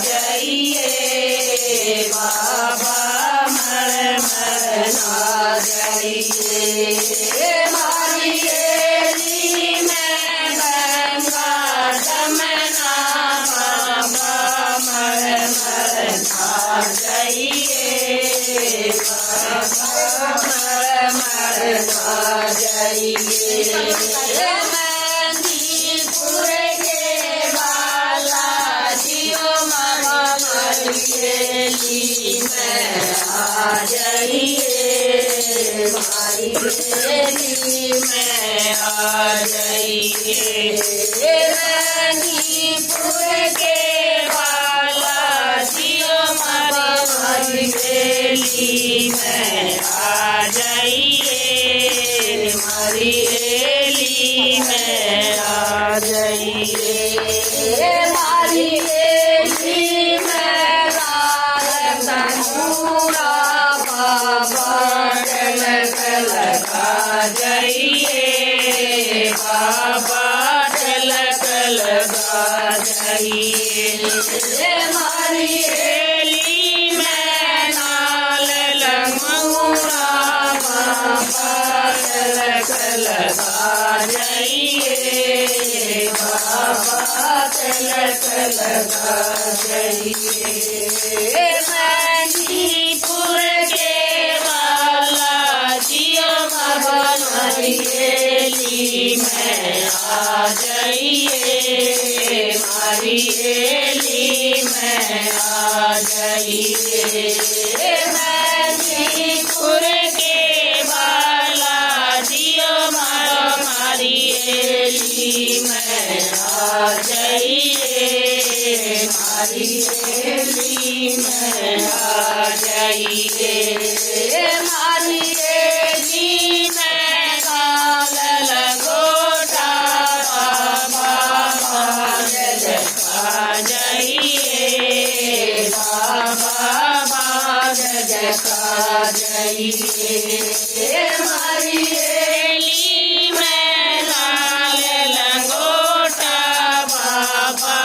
जाइए बाबा मर मर ना जाइए मारी एली में गंगा जमना बाबा मर मर ना जाइए बाबा मर मर ना जाइए मेहंदीपुर के बालाजियो मरियली में आ जाइए मारी एली में आ जाइए मेहंदीपुर के बालाजियो मरियली में आ जाइए मारी एली में आ जाइए मारी एली में पूरा बाबा चल चल का जाइए बाबा चल चल का जाइए मारी एली में नाल लंगूरा बाबा चल चल का जाइए बाबा चल चल का जाइए मेहंदीपुर के बालाजियो मरियली में आ जाइए मारी एली में आ जाइए मेहंदीपुर के बालाजियो मरियली में आ जाइए मारी एली में आ जाइए मारी एली में काल लगोटा बाबा बादल का जाइए बाबा बादल का जाइए मारी एली में लाल लंगोटा बाबा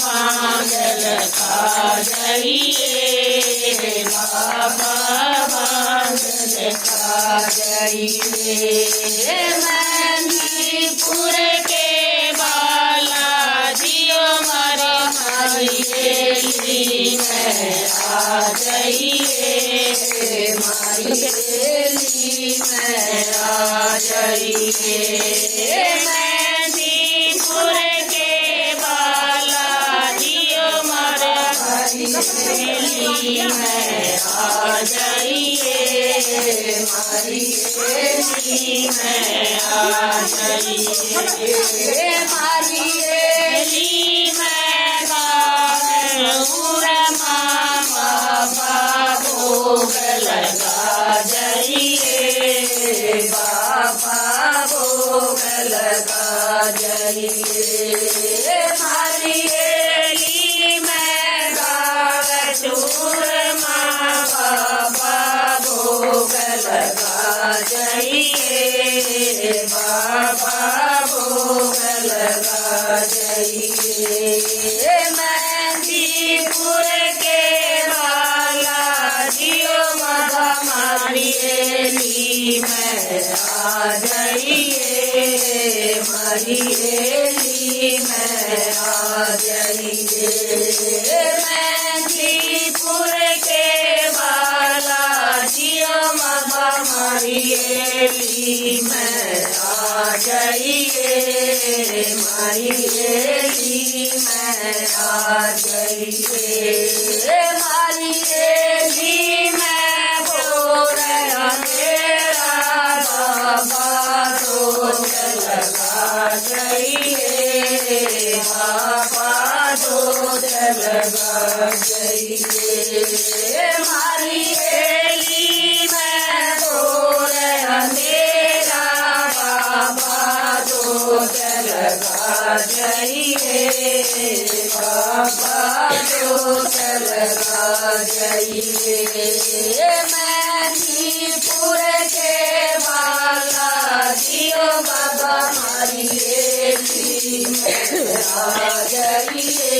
बादल का जाइए बाबा बादल का जाइए मेहंदीपुर के बालाजियो मरियली में आ जाइए मारी एली में आ जाइए मेहंदीपुर के बालाजियो मरियली में आ जाइए मारी एली में आ जाइए मारी एली में बाबा भोग लगा जाइए बाबा भोग लगा जाइए मारी एली में बाबा भोग लगा जाइए बाबा भोग लगा जाइए मेहंदीपुर के बालाजियो मरियली में आ जाइए मारी एली में आ जाइए मेहंदीपुर के बालाजियो मरियली में आ जाइए मारी एली में आ जाइए मारी एली में भोर अंधेरा बाबा तो लगा जाइए बाबा तो लगा जाइए मारी एली में भोर अंधेरा बाबा तो लगा जाइए बाबा तो लगा जाइए मेहंदीपुर के बालाजियो बाबा मारी एली में आ जाइए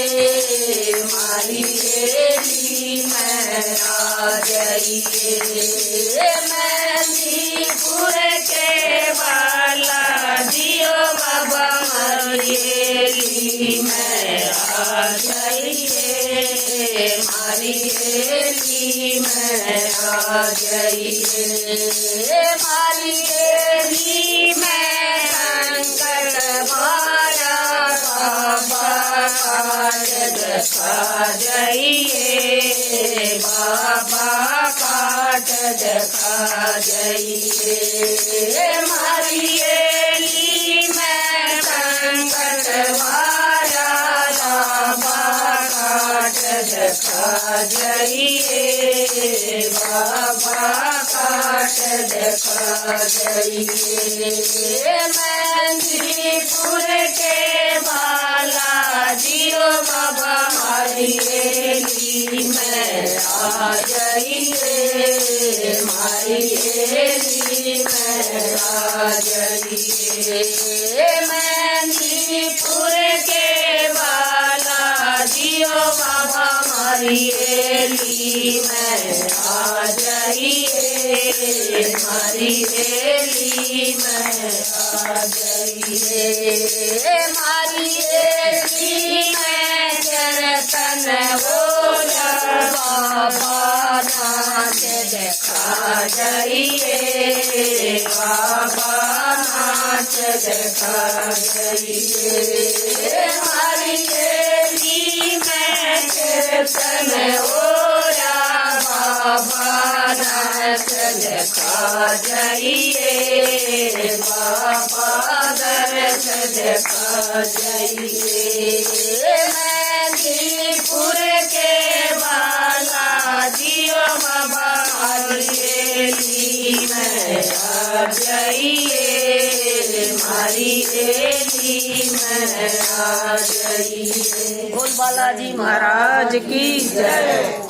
मारी एली में आ जाइए मेहंदीपुर के बाला जियो बाबा मारी एली में आ जाइए मारी एली में आ जाइए मारी एली में संकट मारा बाबा काट दिखा जाइए बाबा काट दिखा जाइए मारी एली में संकट मारा बाबा काट दिखा जाइए बाबा काट दिखा जाइए मेहंदीपुर के बाला जियो बाबा मारी एली में आ जाइए मारी एली में आ जाइए मेहंदीपुर के बाला जियो बाबा मारी एली में आ जाइए मारी एली में आ जाइए मारी एली में कीर्तन बोला बाबा नाच दिखा जाइए बाबा नाच दिखा जाइए मारी एली में कीर्तन बोला बाबा नाच दिखा जाइए बाबा दर्श दिखा जाइए मेहंदीपुर के बाला जियो बाबा मारी एली में आ जाइए मारी एली में आ जाइए। बोल बालाजी महाराज की जय।